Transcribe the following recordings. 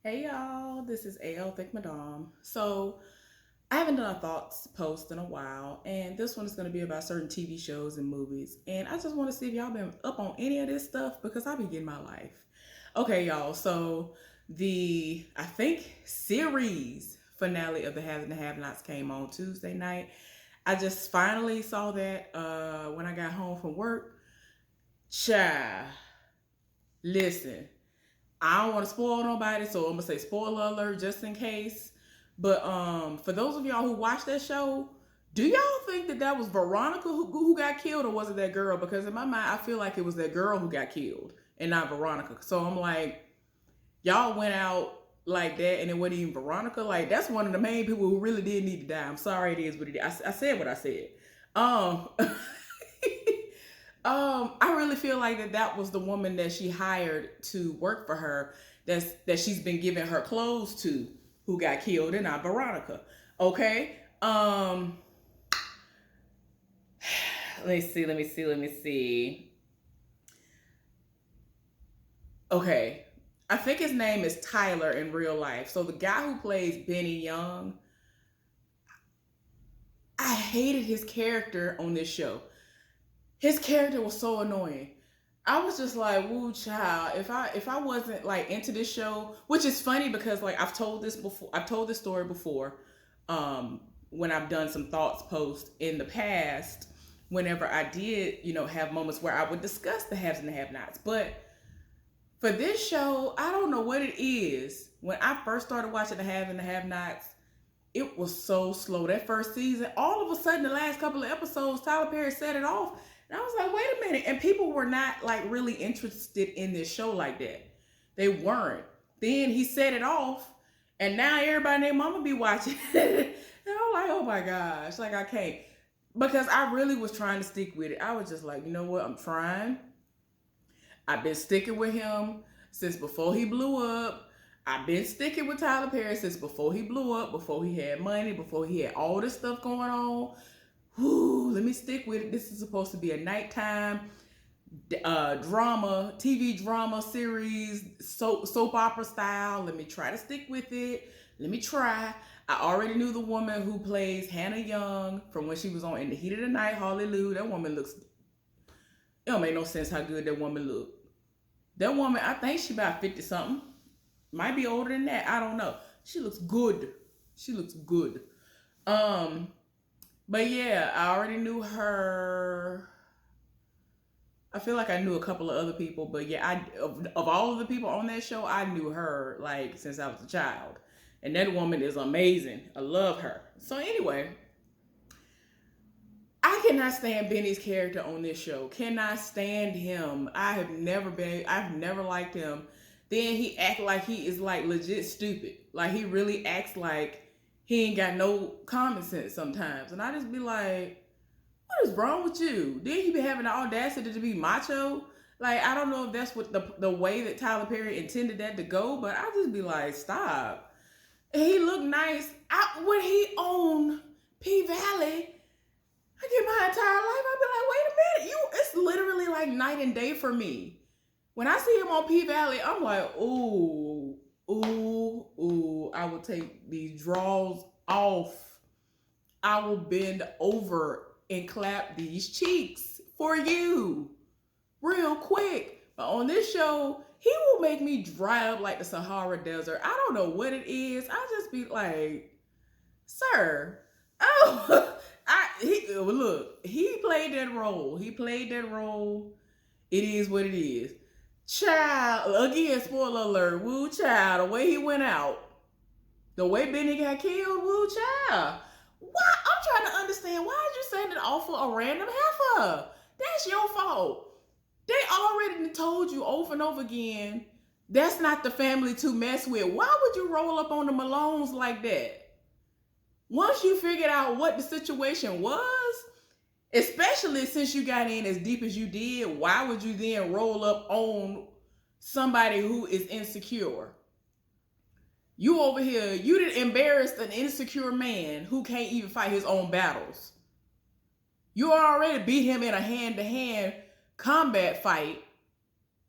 Hey y'all, this is AL Thick Madame. So I haven't done a thoughts post in a while, and this one is going to be about certain TV shows and movies. And I just want to see if y'all been up on any of this stuff because I be getting my life. Okay, y'all. So the I think series finale of the Have and the Have Nots came on Tuesday night. I just finally saw that when I got home from work. Child, listen. I don't want to spoil nobody, so I'm gonna say spoiler alert just in case. But for those of y'all who watched that show, do y'all think that that was Veronica who got killed, or was it that girl? Because in my mind, I feel like it was that girl who got killed and not Veronica. So I'm like, y'all went out like that, and it wasn't even Veronica. Like that's one of the main people who really did need to die. I'm sorry, it is what it is. I said what I said. Um, I really feel like that was the woman that she hired to work for her. That she's been giving her clothes to, who got killed, and not Veronica. Okay. Let me see. Okay. I think his name is Tyler in real life. So the guy who plays Benny Young, I hated his character on this show. His character was so annoying. I was just like, "Woo, child." If I wasn't like into this show, which is funny because like I've told this before, I've told this story before, when I've done some thoughts posts in the past. Whenever I did, have moments where I would discuss the haves and the have-nots, but for this show, I don't know what it is. When I first started watching the have and the have-nots, it was so slow. That first season, all of a sudden, the last couple of episodes, Tyler Perry set it off. And I was like, wait a minute. And people were not like really interested in this show like that. They weren't. Then he set it off, and now everybody and their mama be watching it. And I'm like, oh my gosh, like I can't. Because I really was trying to stick with it. I was just like, you know what? I'm trying. I've been sticking with him since before he blew up. I've been sticking with Tyler Perry since before he blew up, before he had money, before he had all this stuff going on. Whew, let me stick with it. This is supposed to be a nighttime drama, TV drama series, soap opera style. Let me try to stick with it. Let me try. I already knew the woman who plays Hannah Young from when she was on In the Heat of the Night. Hallelujah. That woman looks, it don't make no sense how good that woman looked. That woman, I think she about 50 something. Might be older than that. I don't know. She looks good. She looks good. Um, but yeah, I already knew her. I feel like I knew a couple of other people, but yeah, of all of the people on that show, I knew her like since I was a child. And that woman is amazing. I love her. So anyway, I cannot stand Benny's character on this show. Cannot stand him. I've never liked him. Then he act like he is like legit stupid. Like he really acts like he ain't got no common sense sometimes. And I just be like, what is wrong with you? Then he be having the audacity to be macho. Like I don't know if that's what the way that Tyler Perry intended that to go, but I just be like, stop. He looked nice. When he owned P Valley, I get my entire life. I'd be like, wait a minute, it's literally like night and day for me. When I see him on P Valley, I'm like, ooh, ooh, ooh. I will take these draws off. I will bend over and clap these cheeks for you real quick. But on this show, he will make me dry up like the Sahara Desert. I don't know what it is. I just be like, sir, oh, look, he played that role. He played that role. It is what it is. Child, again, spoiler alert, woo child, the way he went out, the way Benny got killed, woo child. Why? I'm trying to understand, why did you send it off for a random heifer? That's your fault. They already told you over and over again, that's not the family to mess with. Why would you roll up on the Malones like that? Once you figured out what the situation was, especially since you got in as deep as you did, why would you then roll up on somebody who is insecure? You over here, you done embarrassed an insecure man who can't even fight his own battles. You already beat him in a hand-to-hand combat fight.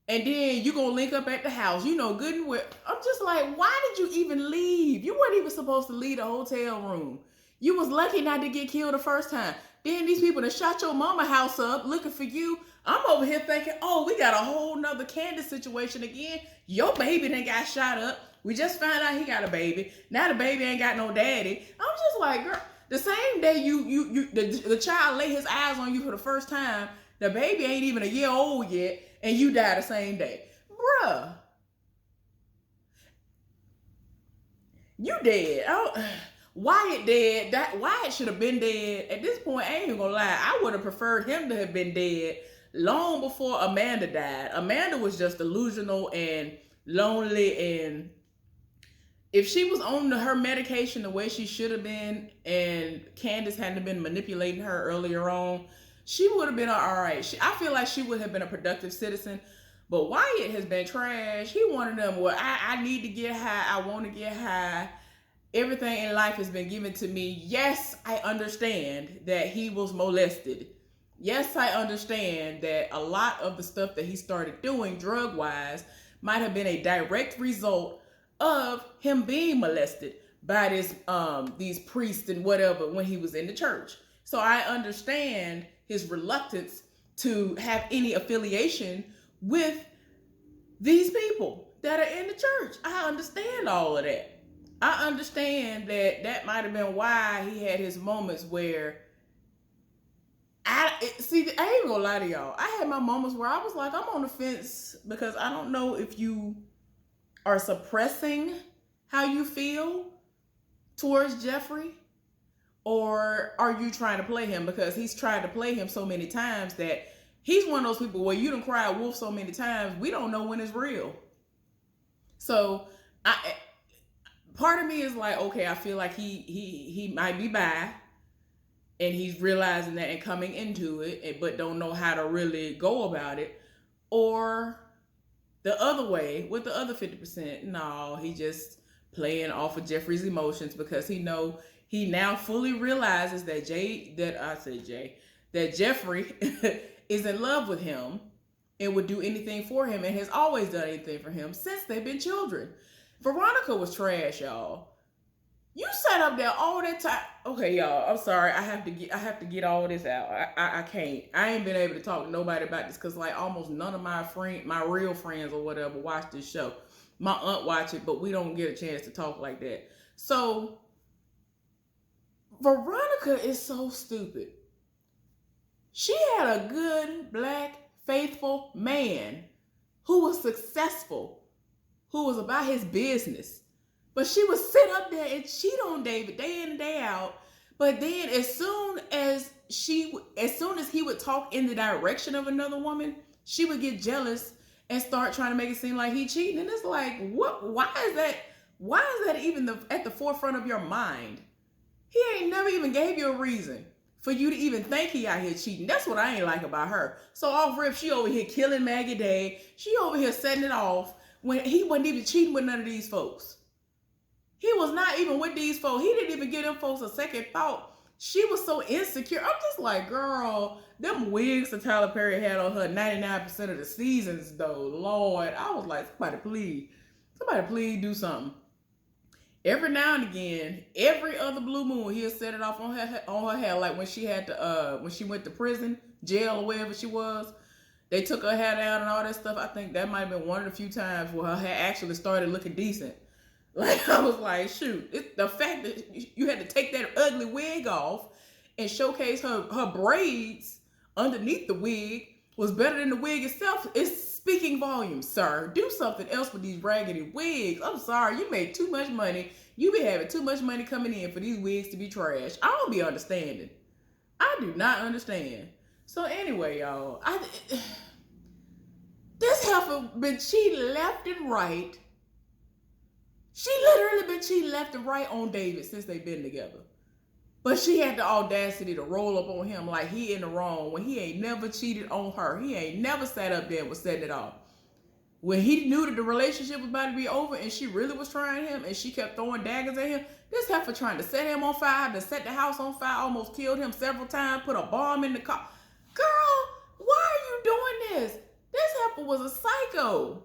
And then you gonna link up at the house. You know good and well. I'm just like, why did you even leave? You weren't even supposed to leave the hotel room. You was lucky not to get killed the first time. Then these people that shot your mama house up looking for you. I'm over here thinking, oh, we got a whole nother Candace situation again. Your baby done got shot up. We just found out he got a baby. Now the baby ain't got no daddy. I'm just like, girl, the same day the child lay his eyes on you for the first time, the baby ain't even a year old yet, and you die the same day. Bruh. You dead. Wyatt dead. Wyatt should have been dead. At this point, I ain't even gonna lie. I would have preferred him to have been dead long before Amanda died. Amanda was just delusional and lonely, and if she was on her medication the way she should have been, and Candace hadn't been manipulating her earlier on, she would have been all right. I feel like she would have been a productive citizen. But Wyatt has been trash. He one of them, well, I need to get high. I want to get high. Everything in life has been given to me. Yes, I understand that he was molested. Yes, I understand that a lot of the stuff that he started doing drug-wise might have been a direct result of him being molested by these priests and whatever when he was in the church. So I understand his reluctance to have any affiliation with these people that are in the church. I understand all of that. I understand that might have been why he had his moments where I ain't gonna lie to y'all. I had my moments where I was like, I'm on the fence, because I don't know if you are suppressing how you feel towards Jeffrey, or are you trying to play him? Because he's tried to play him so many times that he's one of those people where you done cry wolf so many times, we don't know when it's real. So part of me is like, okay, I feel like he might be bi, and he's realizing that and coming into it, but don't know how to really go about it. Or the other way, with the other 50%, no, he just playing off of Jeffrey's emotions, because he now fully realizes that Jeffrey is in love with him and would do anything for him, and has always done anything for him since they've been children. Veronica was trash, y'all. You sat up there all that time. Okay, y'all, I'm sorry. I have to get all this out. I can't. I ain't been able to talk to nobody about this, because like almost none of my real friends or whatever watch this show. My aunt watch it, but we don't get a chance to talk like that. So Veronica is so stupid. She had a good, black, faithful man who was successful, who was about his business. But she would sit up there and cheat on David day in and day out. But then as soon as he would talk in the direction of another woman, she would get jealous and start trying to make it seem like he cheating. And it's like, what? Why is that even at the forefront of your mind? He ain't never even gave you a reason for you to even think he out here cheating. That's what I ain't like about her. So off rip, she over here killing Maggie Day. She over here setting it off when he wasn't even cheating with none of these folks. He was not even with these folks. He didn't even give them folks a second thought. She was so insecure. I'm just like, girl, them wigs that Tyler Perry had on her 99% of the seasons, though, Lord. I was like, somebody please do something. Every now and again, every other blue moon, he'll set it off on her hair. Like when she went to prison, jail, or wherever she was. They took her hair down and all that stuff. I think that might have been one of the few times where her hair actually started looking decent. Like, I was like, shoot, the fact that you had to take that ugly wig off and showcase her braids underneath the wig was better than the wig itself is speaking volumes, sir. Do something else with these raggedy wigs. I'm sorry, you made too much money. You be having too much money coming in for these wigs to be trash. I don't be understanding. I do not understand. So anyway, y'all, this heifer been cheating left and right. She literally been cheating left and right on David since they've been together. But she had the audacity to roll up on him like he in the wrong when he ain't never cheated on her. He ain't never sat up there and was setting it off. When he knew that the relationship was about to be over and she really was trying him and she kept throwing daggers at him, this heifer trying to set him on fire, to set the house on fire, almost killed him several times, put a bomb in the car. Girl, why are you doing this? This heifer was a psycho.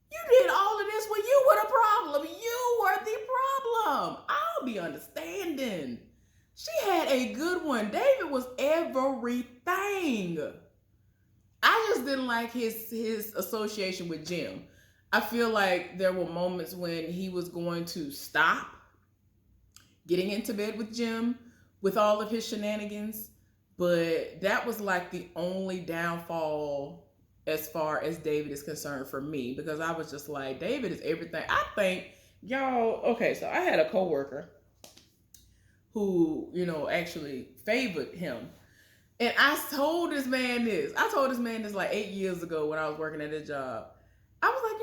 You did all of this when you were the problem. You were the problem. I'll be understanding. She had a good one. David was everything. I just didn't like his association with Jim. I feel like there were moments when he was going to stop getting into bed with Jim with all of his shenanigans, but that was like the only downfall as far as David is concerned for me, because I was just like, David is everything. I think y'all, okay, so I had a coworker who, actually favored him. And I told this man this. I told this man this like 8 years ago when I was working at his job. I was like,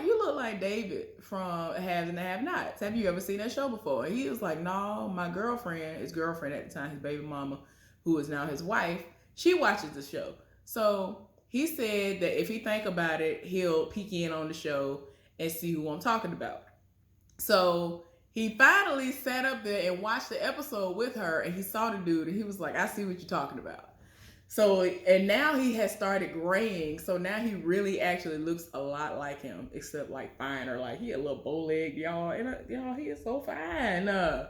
you look like David from Haves and the Have-Nots. Have you ever seen that show before? And he was like, no, my girlfriend, his girlfriend at the time, his baby mama, who is now his wife, she watches the show. So he said that if he think about it, he'll peek in on the show and see who I'm talking about. So he finally sat up there and watched the episode with her, and he saw the dude, and he was like, I see what you're talking about. So, and now he has started graying, so now he really actually looks a lot like him, except like finer. Like, he a little bow-legged, y'all. And y'all, he is so fine. The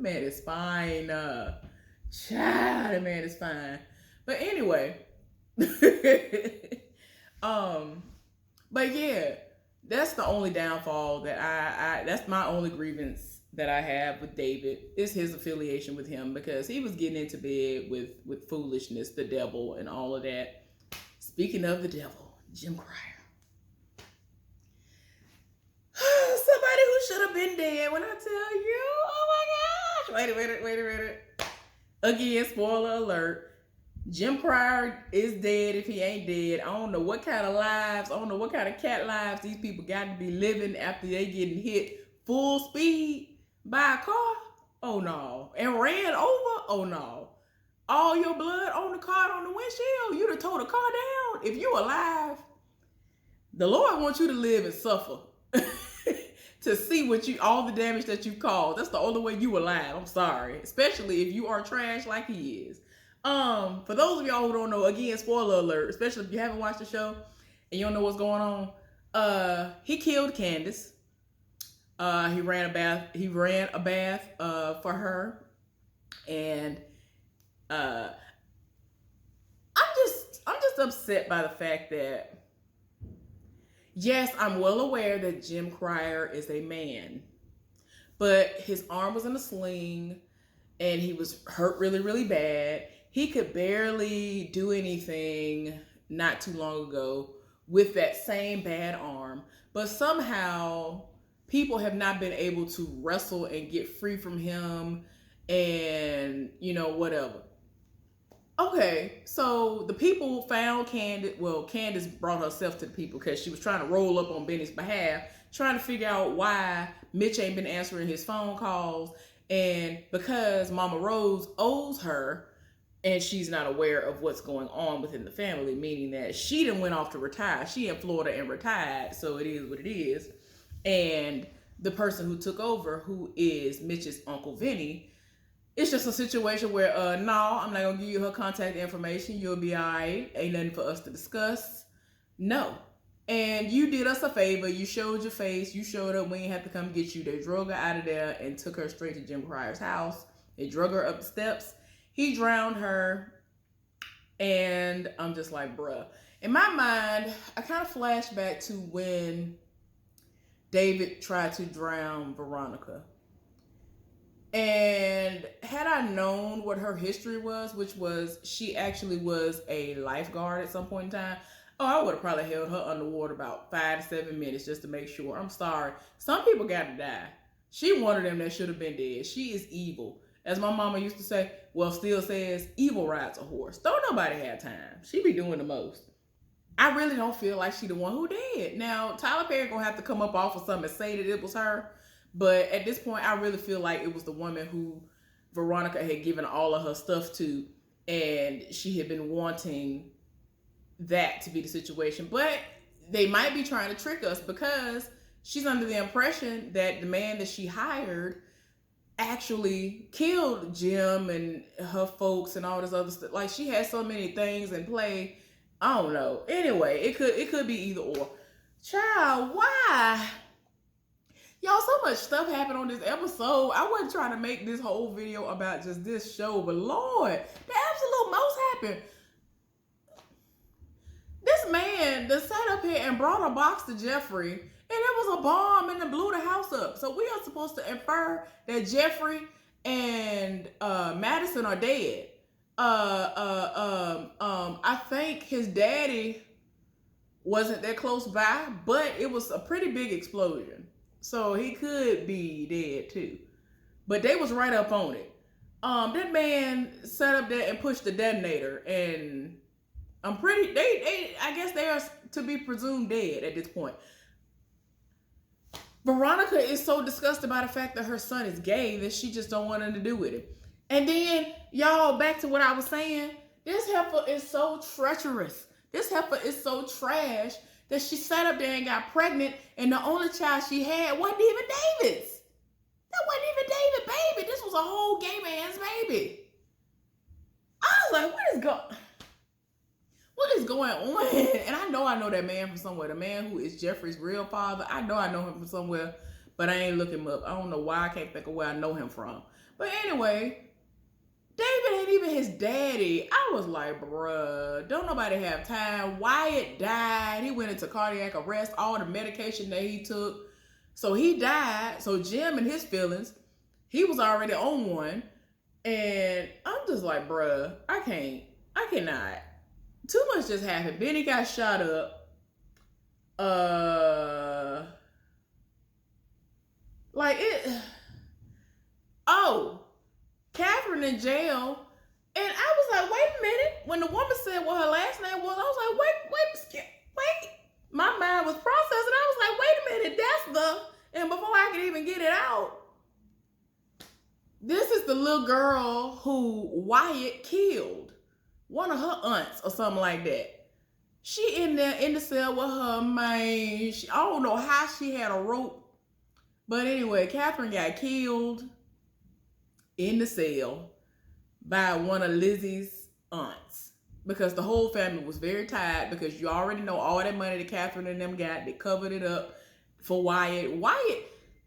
man is fine. Child, the man is fine. But anyway, but yeah, that's the only downfall that I that's my only grievance that I have with David, is his affiliation with him, because he was getting into bed with foolishness, the devil, and all of that. Speaking of the devil, Jim Cryer. Somebody who should have been dead when I tell you. Oh my gosh. Wait. Again, spoiler alert. Jim Cryer is dead if he ain't dead. I don't know what kind of lives, I don't know what kind of cat lives these people got to be living after they getting hit full speed by a car. Oh no. And ran over. Oh no. All your blood on the car, on the windshield. You done tore the car down. If you alive, the Lord wants you to live and suffer to see all the damage that you caused. That's the only way you alive. I'm sorry. Especially if you are trash like he is. For those of y'all who don't know, again, spoiler alert, especially if you haven't watched the show and you don't know what's going on, he killed Candace. He ran a bath for her, and I'm just upset by the fact that, yes, I'm well aware that Jim Cryer is a man, but his arm was in a sling and he was hurt really, really bad. He could barely do anything not too long ago with that same bad arm, but somehow people have not been able to wrestle and get free from him, and whatever. Okay, so the people found Candace. Well, Candace brought herself to the people because she was trying to roll up on Benny's behalf, trying to figure out why Mitch ain't been answering his phone calls, and because Mama Rose owes her, and she's not aware of what's going on within the family, meaning that she done went off to retire. She in Florida and retired, so it is what it is. And the person who took over, who is Mitch's Uncle Vinny, it's just a situation where, no, I'm not going to give you her contact information. You'll be all right. Ain't nothing for us to discuss. No. And you did us a favor. You showed your face. You showed up. We ain't have to come get you. They drug her out of there and took her straight to Jim Cryer's house. They drug her up the steps. He drowned her. And I'm just like, bruh. In my mind, I kind of flashed back to when David tried to drown Veronica. And had I known what her history was, which was she actually was a lifeguard at some point in time, I would have probably held her underwater about 5 to 7 minutes just to make sure. I'm sorry. Some people got to die. She one of them that should have been dead. She is evil. As my mama used to say, well, still says, evil rides a horse. Don't nobody have time. She be doing the most. I really don't feel like she the one who did. Now, Tyler Perry gonna have to come up off of something and say that it was her. But at this point, I really feel like it was the woman who Veronica had given all of her stuff to, and she had been wanting that to be the situation. But they might be trying to trick us because she's under the impression that the man that she hired actually killed Jim and her folks and all this other stuff. Like, she had so many things in play, I don't know. Anyway, it could be either or. Child, why? Y'all, so much stuff happened on this episode. I wasn't trying to make this whole video about just this show, but Lord, the absolute most happened. This man that sat up here and brought a box to Jeffrey, and it was a bomb and it blew the house up. So we are supposed to infer that Jeffrey and Madison are dead. I think his daddy wasn't that close by, but it was a pretty big explosion. So he could be dead too. But they was right up on it. That man sat up there and pushed the detonator, and I'm pretty. I guess they are to be presumed dead at this point. Veronica is so disgusted by the fact that her son is gay that she just don't want nothing to do with him. And then, y'all, back to what I was saying. This heifer is so treacherous. This heifer is so trash that she sat up there and got pregnant, and the only child she had wasn't even David's. That wasn't even David's baby. This was a whole gay man's baby. I was like, what is going on? And I know that man from somewhere. The man who is Jeffrey's real father. I know him from somewhere, but I ain't look him up. I don't know why. I can't think of where I know him from. But anyway, David ain't even his daddy. I was like, bruh, don't nobody have time. Wyatt died. He went into cardiac arrest, all the medication that he took. So he died. So Jim and his feelings, he was already on one. And I'm just like, bruh, I cannot. Too much just happened. Benny got shot up. Catherine in jail. And I was like, wait a minute. When the woman said what her last name was, I was like, wait. My mind was processing. I was like, wait a minute, that's the... And before I could even get it out, this is the little girl who Wyatt killed. One of her aunts or something like that. She in there in the cell with her man. I don't know how she had a rope. But anyway, Catherine got killed in the cell by one of Lizzie's aunts. Because the whole family was very tired, because you already know all that money that Catherine and them got, they covered it up for Wyatt.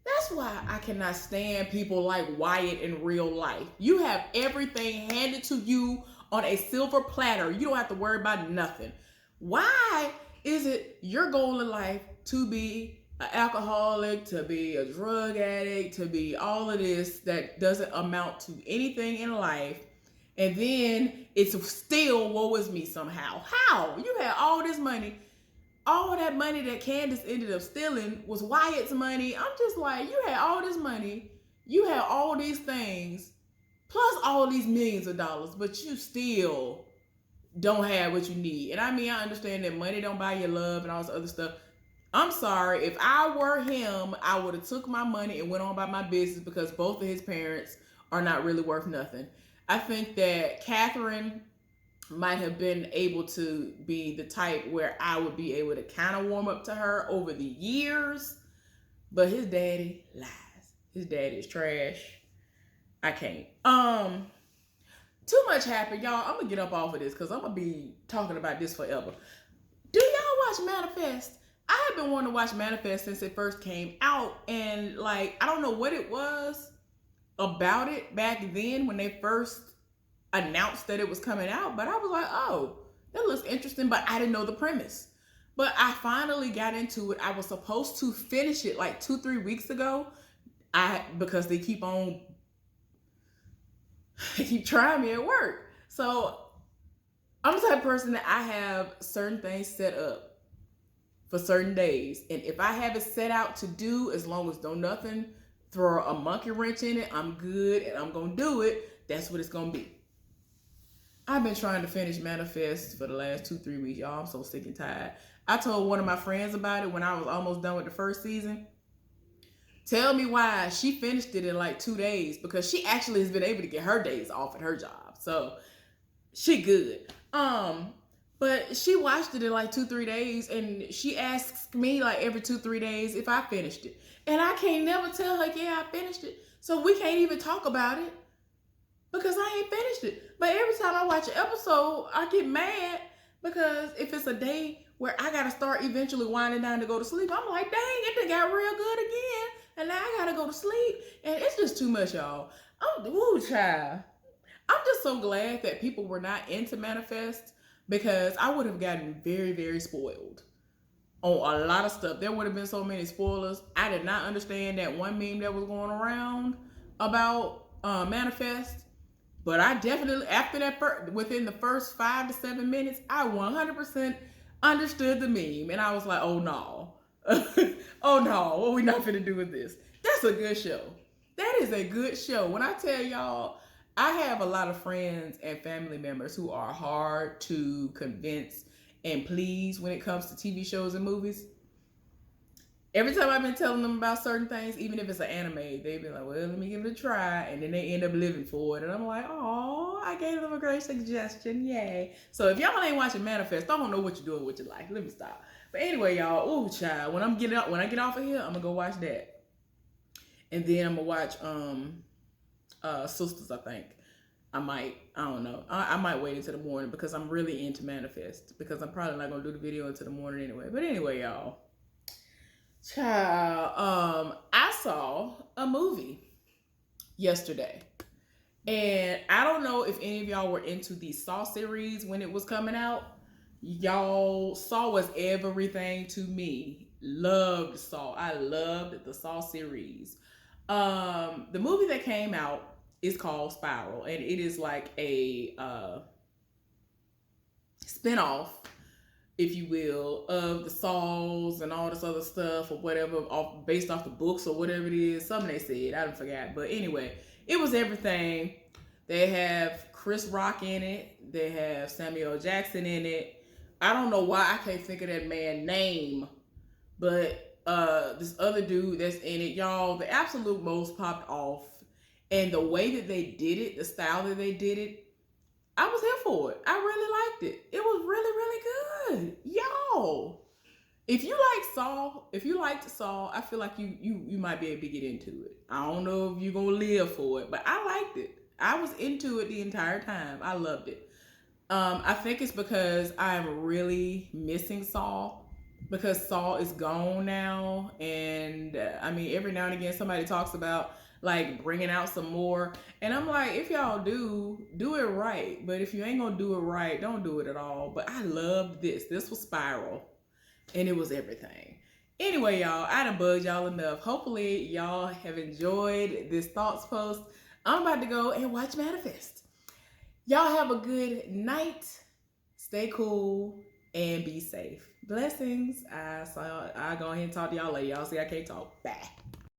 That's why I cannot stand people like Wyatt in real life. You have everything handed to you on a silver platter. You don't have to worry about nothing. Why is it your goal in life to be an alcoholic, to be a drug addict, to be all of this that doesn't amount to anything in life, and then it's still woe is me somehow? How? You had all this money. All that money that Candace ended up stealing was Wyatt's money. I'm just like, you had all this money. You had all these things, plus all these millions of dollars, but you still don't have what you need. And I mean, I understand that money don't buy you love and all this other stuff. I'm sorry. If I were him, I would have took my money and went on about my business, because both of his parents are not really worth nothing. I think that Catherine might have been able to be the type where I would be able to kind of warm up to her over the years, but his daddy lies. His daddy is trash. I can't. Too much happened, y'all. I'm gonna get up off of this because I'm gonna be talking about this forever. Do y'all watch Manifest? I have been wanting to watch Manifest since it first came out, and like, I don't know what it was about it back then when they first announced that it was coming out, but I was like, oh, that looks interesting, but I didn't know the premise. But I finally got into it. I was supposed to finish it like 2-3 weeks ago. Because they keep trying me at work. So I'm the type of person that I have certain things set up for certain days. And if I have it set out to do, as long as don't nothing throw a monkey wrench in it, I'm good and I'm going to do it. That's what it's going to be. I've been trying to finish Manifest for the last 2-3 weeks, y'all. I'm so sick and tired. I told one of my friends about it when I was almost done with the first season. Tell me why she finished it in like 2 days, because she actually has been able to get her days off at her job. So she good. But she watched it in like 2-3 days, and she asks me like every 2-3 days if I finished it. And I can't never tell her, yeah, I finished it. So we can't even talk about it because I ain't finished it. But every time I watch an episode, I get mad Because if it's a day where I gotta start eventually winding down to go to sleep, I'm like, dang, it done got real good again. And now I gotta go to sleep. And it's just too much, y'all. Woo, child. I'm just so glad that people were not into Manifest because I would have gotten very, very spoiled on a lot of stuff. There would have been so many spoilers. I did not understand that one meme that was going around about Manifest. But I definitely, after that, within the first 5 to 7 minutes, I 100% understood the meme. And I was like, oh no. Oh no, what we not finna do with this? That's a good show. That is a good show. When I tell y'all, I have a lot of friends and family members who are hard to convince and please when it comes to TV shows and movies. Every time I've been telling them about certain things, even if it's an anime, they've been like, well, let me give it a try. And then they end up living for it. And I'm like, oh, I gave them a great suggestion. Yay. So if y'all ain't watching Manifest, I don't know what you're doing with your life. Let me stop. But anyway, y'all, ooh, child, when I get off of here, I'm gonna go watch that. And then I'm gonna watch Sisters, I think. I don't know. I might wait until the morning because I'm really into Manifest. Because I'm probably not gonna do the video until the morning anyway. But anyway, y'all. Child, I saw a movie yesterday. And I don't know if any of y'all were into the Saw series when it was coming out. Y'all, Saw was everything to me. Loved Saw. I loved the Saw series. The movie that came out is called Spiral, and it is like a spinoff, if you will, of the Saws and all this other stuff or whatever, based off the books or whatever it is. Something they said, I don't forget. But anyway, it was everything. They have Chris Rock in it. They have Samuel Jackson in it. I don't know why I can't think of that man's name, but this other dude that's in it, y'all, the absolute most popped off. And the way that they did it, the style that they did it, I was here for it. I really liked it. It was really, really good. Y'all, if you liked Saw, I feel like you might be able to get into it. I don't know if you're gonna live for it, but I liked it. I was into it the entire time. I loved it. I think it's because I'm really missing Saw because Saw is gone now, and I mean every now and again somebody talks about like bringing out some more, and I'm like, if y'all do it right, but if you ain't gonna do it right, don't do it at all. But I loved this. This was Spiral, and it was everything. Anyway, y'all, I done bugged y'all enough. Hopefully y'all have enjoyed this thoughts post. I'm about to go and watch Manifest. Y'all have a good night. Stay cool and be safe. Blessings. I'll go ahead and talk to y'all later. Y'all see I can't talk. Bye.